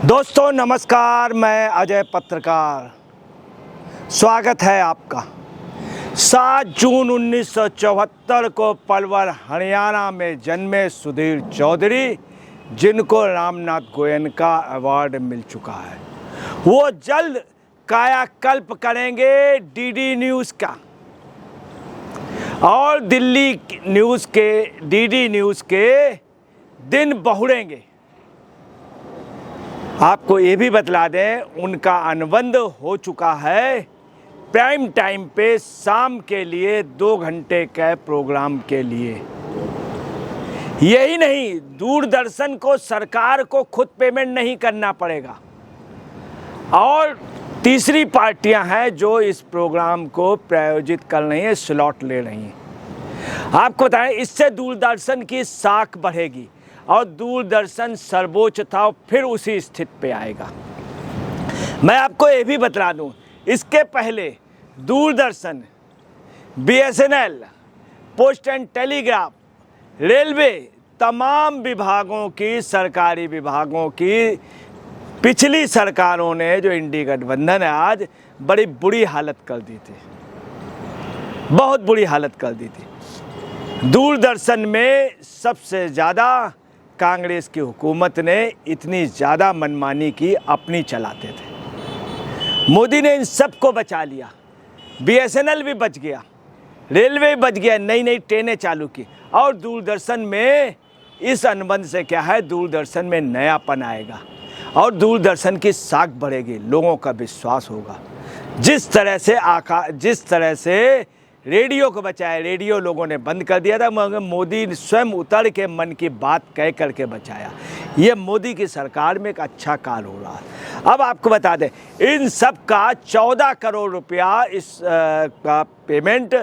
दोस्तों नमस्कार, मैं अजय पत्रकार। स्वागत है आपका। 7 जून 1974 को पलवल हरियाणा में जन्मे सुधीर चौधरी, जिनको रामनाथ गोयनका अवार्ड मिल चुका है, वो जल्द कायाकल्प करेंगे डीडी न्यूज़ का और दिल्ली न्यूज़ के डीडी न्यूज़ के दिन बहुरेंगे। आपको ये भी बतला दें, उनका अनुबंध हो चुका है प्राइम टाइम पे शाम के लिए 2 घंटे के प्रोग्राम के लिए। यही नहीं, दूरदर्शन को सरकार को खुद पेमेंट नहीं करना पड़ेगा और तीसरी पार्टियां हैं जो इस प्रोग्राम को प्रायोजित कर रही हैं, स्लॉट ले रही हैं। आपको बताएं, इससे दूरदर्शन की साख बढ़ेगी और दूरदर्शन सर्वोच्च था फिर उसी स्थिति पे आएगा। मैं आपको ये भी बता दूं, इसके पहले Doordarshan, BSNL, post and telegraph, railway, तमाम विभागों की, सरकारी विभागों की पिछली सरकारों ने, जो इंडी गठबंधन है, आज बड़ी बुरी हालत कर दी थी, बहुत बुरी हालत कर दी थी। दूरदर्शन में सबसे ज़्यादा कांग्रेस की हुकूमत ने इतनी ज़्यादा मनमानी की, अपनी चलाते थे। मोदी ने इन सब को बचा लिया। बीएसएनएल भी बच गया, रेलवे भी बच गया, नई नई ट्रेनें चालू की और दूरदर्शन में इस अनुबंध से क्या है, दूरदर्शन में नयापन आएगा और दूरदर्शन की साख बढ़ेगी, लोगों का विश्वास होगा। जिस तरह से रेडियो को बचाया, रेडियो लोगों ने बंद कर दिया था, मगर मोदी ने स्वयं उतर के मन की बात कह करके बचाया। ये मोदी की सरकार में एक अच्छा कार्य हो रहा है। अब आपको बता दें, इन सब का 14 करोड़ रुपया इस का पेमेंट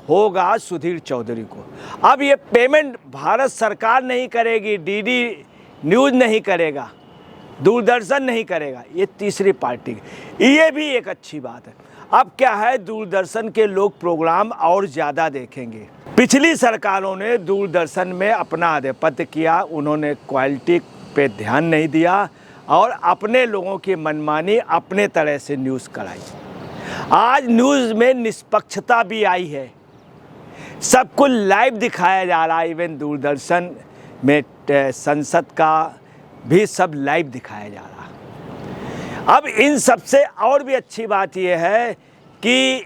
होगा सुधीर चौधरी को। अब ये पेमेंट भारत सरकार नहीं करेगी, डीडी न्यूज़ नहीं करेगा, दूरदर्शन नहीं करेगा, ये तीसरी पार्टी। ये भी एक अच्छी बात है। अब क्या है, दूरदर्शन के लोग प्रोग्राम और ज़्यादा देखेंगे। पिछली सरकारों ने दूरदर्शन में अपना आधिपत्य किया, उन्होंने क्वालिटी पे ध्यान नहीं दिया और अपने लोगों की मनमानी अपने तरह से न्यूज़ कराई। आज न्यूज़ में निष्पक्षता भी आई है, सब कुछ लाइव दिखाया जा रहा है। इवन दूरदर्शन में संसद का भी सब लाइव दिखाया जा रहा है। अब इन सबसे और भी अच्छी बात यह है कि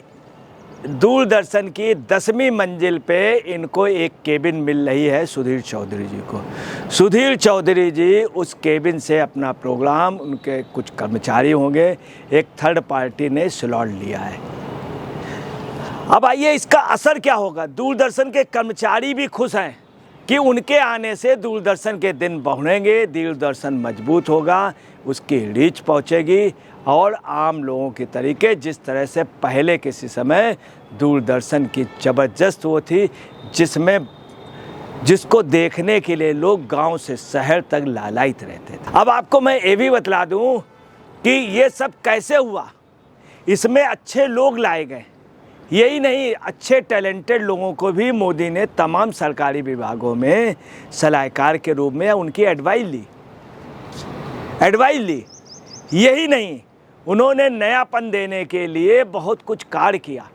दूरदर्शन की 10वीं मंजिल पे इनको एक केबिन मिल रही है सुधीर चौधरी जी को। सुधीर चौधरी जी उस केबिन से अपना प्रोग्राम, उनके कुछ कर्मचारी होंगे, एक थर्ड पार्टी ने स्लॉट लिया है। अब आइए, इसका असर क्या होगा। दूरदर्शन के कर्मचारी भी खुश हैं कि उनके आने से दूरदर्शन के दिन बढ़ेंगे, दूरदर्शन मजबूत होगा, उसकी रीच पहुंचेगी और आम लोगों के तरीके, जिस तरह से पहले किसी समय दूरदर्शन की ज़बरदस्त वो थी, जिसको देखने के लिए लोग गांव से शहर तक लालायित रहते थे। अब आपको मैं ये भी बतला दूं कि ये सब कैसे हुआ। इसमें अच्छे लोग लाए गए, यही नहीं, अच्छे टैलेंटेड लोगों को भी मोदी ने तमाम सरकारी विभागों में सलाहकार के रूप में उनकी एडवाइस ली। यही नहीं, उन्होंने नयापन देने के लिए बहुत कुछ कार्य किया।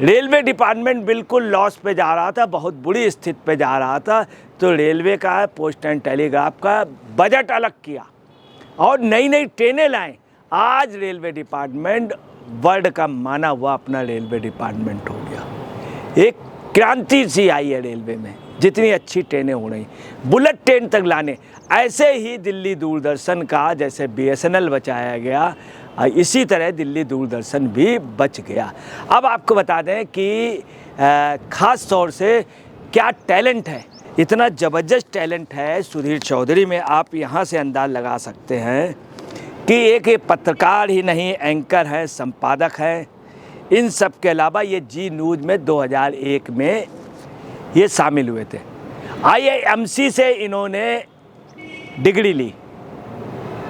रेलवे डिपार्टमेंट बिल्कुल लॉस पे जा रहा था, बहुत बुरी स्थिति पे जा रहा था, तो रेलवे का, पोस्ट एंड टेलीग्राफ का बजट अलग किया और नई नई ट्रेनें लाएं। आज रेलवे डिपार्टमेंट वर्ल्ड का माना हुआ अपना रेलवे डिपार्टमेंट हो गया। एक क्रांति सी आई है रेलवे में, जितनी अच्छी ट्रेनें हो रही, बुलेट ट्रेन तक लाने। ऐसे ही दिल्ली दूरदर्शन का जैसे बीएसएनएल बचाया गया, इसी तरह दिल्ली दूरदर्शन भी बच गया। अब आपको बता दें कि ख़ास तौर से क्या टैलेंट है, इतना ज़बरदस्त टैलेंट है सुधीर चौधरी में। आप यहाँ से अंदाज़ लगा सकते हैं कि एक पत्रकार ही नहीं, एंकर हैं, संपादक हैं, इन सब के अलावा ये जी न्यूज़ में 2001 में ये शामिल हुए थे। IIMC से इन्होंने डिग्री ली,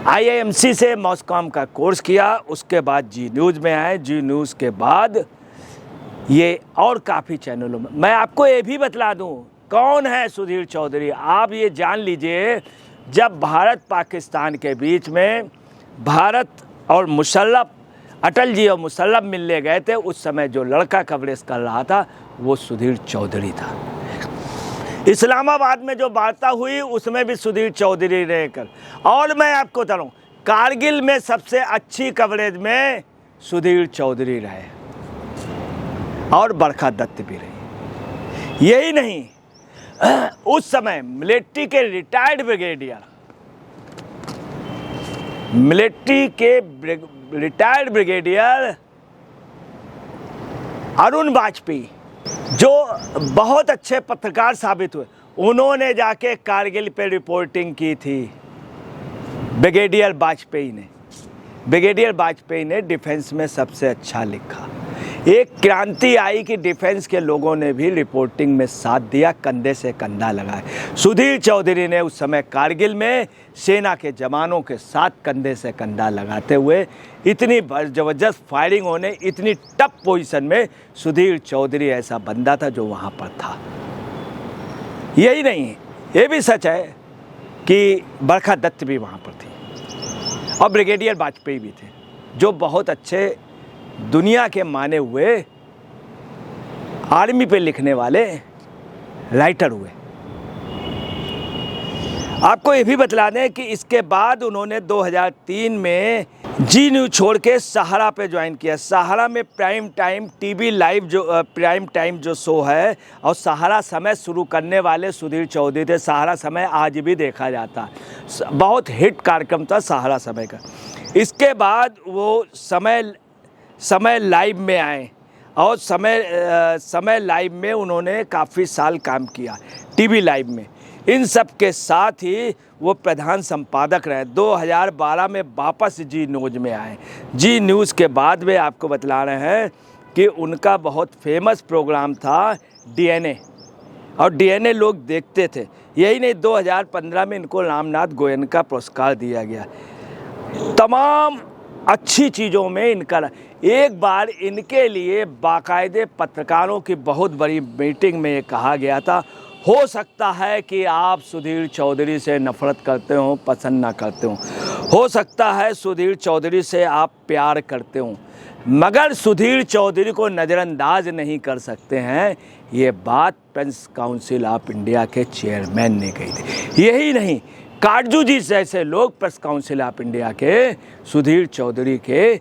IIMC से मॉस्कॉम का कोर्स किया, उसके बाद जी न्यूज़ में आए। जी न्यूज़ के बाद ये और काफ़ी चैनलों में। मैं आपको ये भी बतला दूं कौन है सुधीर चौधरी, आप ये जान लीजिए। जब भारत पाकिस्तान के बीच में भारत और मुशर्रफ, अटल जी और मुशर्रफ मिलने गए थे, उस समय जो लड़का कवरेज कर रहा था वो सुधीर चौधरी था। इस्लामाबाद में जो वार्ता हुई उसमें भी सुधीर चौधरी ने कर, और मैं आपको बता रहा हूँ कारगिल में सबसे अच्छी कवरेज में सुधीर चौधरी रहे और बरखा दत्त भी रही। यही नहीं, उस समय मिलिट्री के रिटायर्ड ब्रिगेडियर अरुण वाजपेयी, जो बहुत अच्छे पत्रकार साबित हुए, उन्होंने जाके कारगिल पे रिपोर्टिंग की थी। ब्रिगेडियर वाजपेयी ने डिफेंस में सबसे अच्छा लिखा। एक क्रांति आई कि डिफेंस के लोगों ने भी रिपोर्टिंग में साथ दिया, कंधे से कंधा लगाए। सुधीर चौधरी ने उस समय कारगिल में सेना के जवानों के साथ कंधे से कंधा लगाते हुए इतनी ज़बरदस्त फायरिंग होने, इतनी टफ पोजीशन में सुधीर चौधरी ऐसा बंदा था जो वहाँ पर था। यही नहीं, ये भी सच है कि बरखा दत्त भी वहाँ पर थी और ब्रिगेडियर वाजपेयी भी थे, जो बहुत अच्छे दुनिया के माने हुए आर्मी पे लिखने वाले राइटर हुए। आपको ये भी बतला दें कि इसके बाद उन्होंने 2003 में जी न्यूज़ छोड़ के सहारा पे ज्वाइन किया। सहारा में प्राइम टाइम टीवी लाइव जो प्राइम टाइम जो शो है, और सहारा समय शुरू करने वाले सुधीर चौधरी थे। सहारा समय आज भी देखा जाता है, बहुत हिट कार्यक्रम था सहारा समय का। इसके बाद वो समय लाइव में आए और समय लाइव में उन्होंने काफ़ी साल काम किया टीवी लाइव में। इन सब के साथ ही वो प्रधान संपादक रहे। 2012 में वापस जी न्यूज़ में आए। जी न्यूज़ के बाद में आपको बतला रहे हैं कि उनका बहुत फेमस प्रोग्राम था DNA, और DNA लोग देखते थे। यही नहीं, 2015 में इनको रामनाथ गोयनका पुरस्कार दिया गया। तमाम अच्छी चीज़ों में इनका, एक बार इनके लिए बाकायदे पत्रकारों की बहुत बड़ी मीटिंग में ये कहा गया था, हो सकता है कि आप सुधीर चौधरी से नफ़रत करते हो, पसंद ना करते हो सकता है सुधीर चौधरी से आप प्यार करते हो, मगर सुधीर चौधरी को नज़रअंदाज नहीं कर सकते हैं। ये बात प्रेस काउंसिल ऑफ इंडिया के चेयरमैन ने कही थी। यही नहीं, काटजू जी जैसे लोग प्रेस काउंसिल ऑफ इंडिया के सुधीर चौधरी के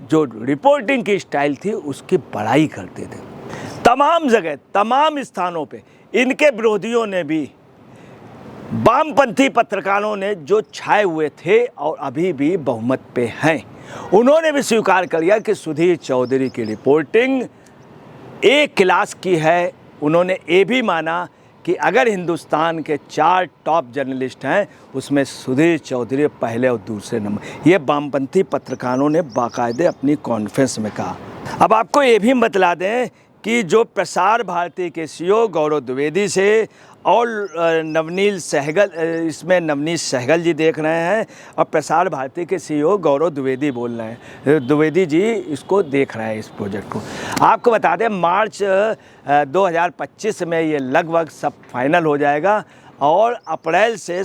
जो रिपोर्टिंग की स्टाइल थी उसकी बड़ाई करते थे। तमाम जगह, तमाम स्थानों पे इनके विरोधियों ने भी, वामपंथी पत्रकारों ने जो छाए हुए थे और अभी भी बहुमत पे हैं, उन्होंने भी स्वीकार कर लिया कि सुधीर चौधरी की रिपोर्टिंग एक क्लास की है। उन्होंने ये भी माना कि अगर हिंदुस्तान के 4 टॉप जर्नलिस्ट हैं उसमें सुधीर चौधरी पहले और दूसरे नंबर। ये वामपंथी पत्रकारों ने बाकायदे अपनी कॉन्फ्रेंस में कहा। अब आपको ये भी बतला दें कि जो प्रसार भारती के CEO गौरव द्विवेदी से और नवनीत सहगल, इसमें नवनीत सहगल जी देख रहे हैं और प्रसार भारती के CEO गौरव द्विवेदी बोल रहे हैं। द्विवेदी जी इसको देख रहे हैं, इस प्रोजेक्ट को। आपको बता दें मार्च 2025 में ये लगभग सब फाइनल हो जाएगा और अप्रैल से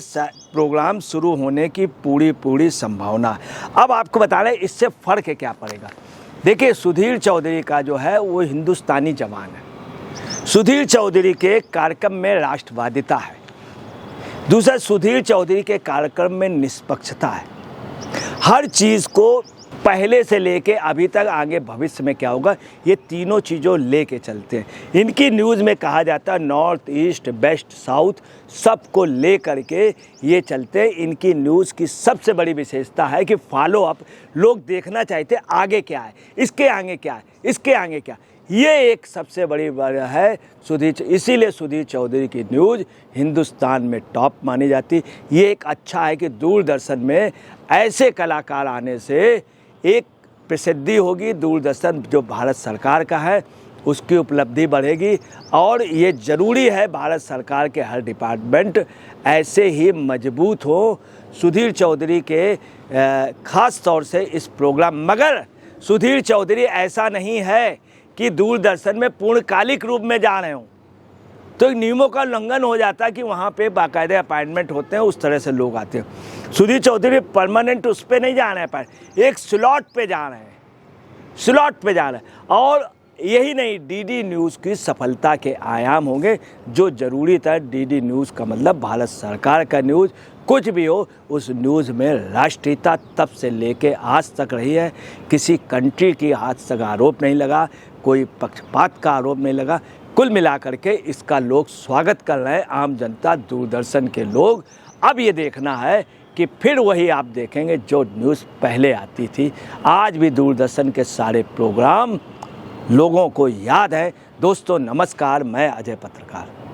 प्रोग्राम शुरू होने की पूरी संभावना है। अब आपको बता रहे हैं इससे फ़र्क क्या पड़ेगा। देखिए, सुधीर चौधरी का जो है वो हिंदुस्तानी जवान है। सुधीर चौधरी के कार्यक्रम में राष्ट्रवादिता है। दूसरा, सुधीर चौधरी के कार्यक्रम में निष्पक्षता है। हर चीज़ को पहले से लेके अभी तक आगे भविष्य में क्या होगा, ये तीनों चीज़ों लेके चलते हैं। इनकी न्यूज़ में कहा जाता है नॉर्थ ईस्ट वेस्ट साउथ सबको ले करके ये चलते हैं। इनकी न्यूज़ की सबसे बड़ी विशेषता है कि फॉलो अप, लोग देखना चाहते हैं आगे क्या है, इसके आगे क्या है, इसके आगे क्या, ये एक सबसे बड़ी वजह है इसीलिए सुधीर चौधरी की न्यूज़ हिंदुस्तान में टॉप मानी जाती। ये एक अच्छा है कि दूरदर्शन में ऐसे कलाकार आने से एक प्रसिद्धि होगी, दूरदर्शन जो भारत सरकार का है उसकी उपलब्धि बढ़ेगी, और ये ज़रूरी है भारत सरकार के हर डिपार्टमेंट ऐसे ही मजबूत हो। सुधीर चौधरी के ख़ास तौर से इस प्रोग्राम, मगर सुधीर चौधरी ऐसा नहीं है कि दूरदर्शन में पूर्णकालिक रूप में जा रहे हों। तो एक नियमों का उल्लंघन हो जाता है कि वहाँ पे बाकायदे अपॉइंटमेंट होते हैं, उस तरह से लोग आते हैं। सुधीर चौधरी परमानेंट उस पर नहीं जा रहे हैं, एक स्लॉट पे जा रहे हैं, स्लॉट पे जा रहे हैं। और यही नहीं, डीडी न्यूज़ की सफलता के आयाम होंगे जो ज़रूरी था। डीडी न्यूज़ का मतलब भारत सरकार का न्यूज़, कुछ भी हो उस न्यूज़ में राष्ट्रीयता तब से लेके आज तक रही है। किसी कंट्री की आज तक आरोप नहीं लगा, कोई पक्षपात का आरोप नहीं लगा। कुल मिलाकर के इसका लोग स्वागत कर रहे हैं, आम जनता, दूरदर्शन के लोग। अब ये देखना है कि फिर वही आप देखेंगे जो न्यूज़ पहले आती थी। आज भी दूरदर्शन के सारे प्रोग्राम लोगों को याद है। दोस्तों नमस्कार, मैं अजय पत्रकार।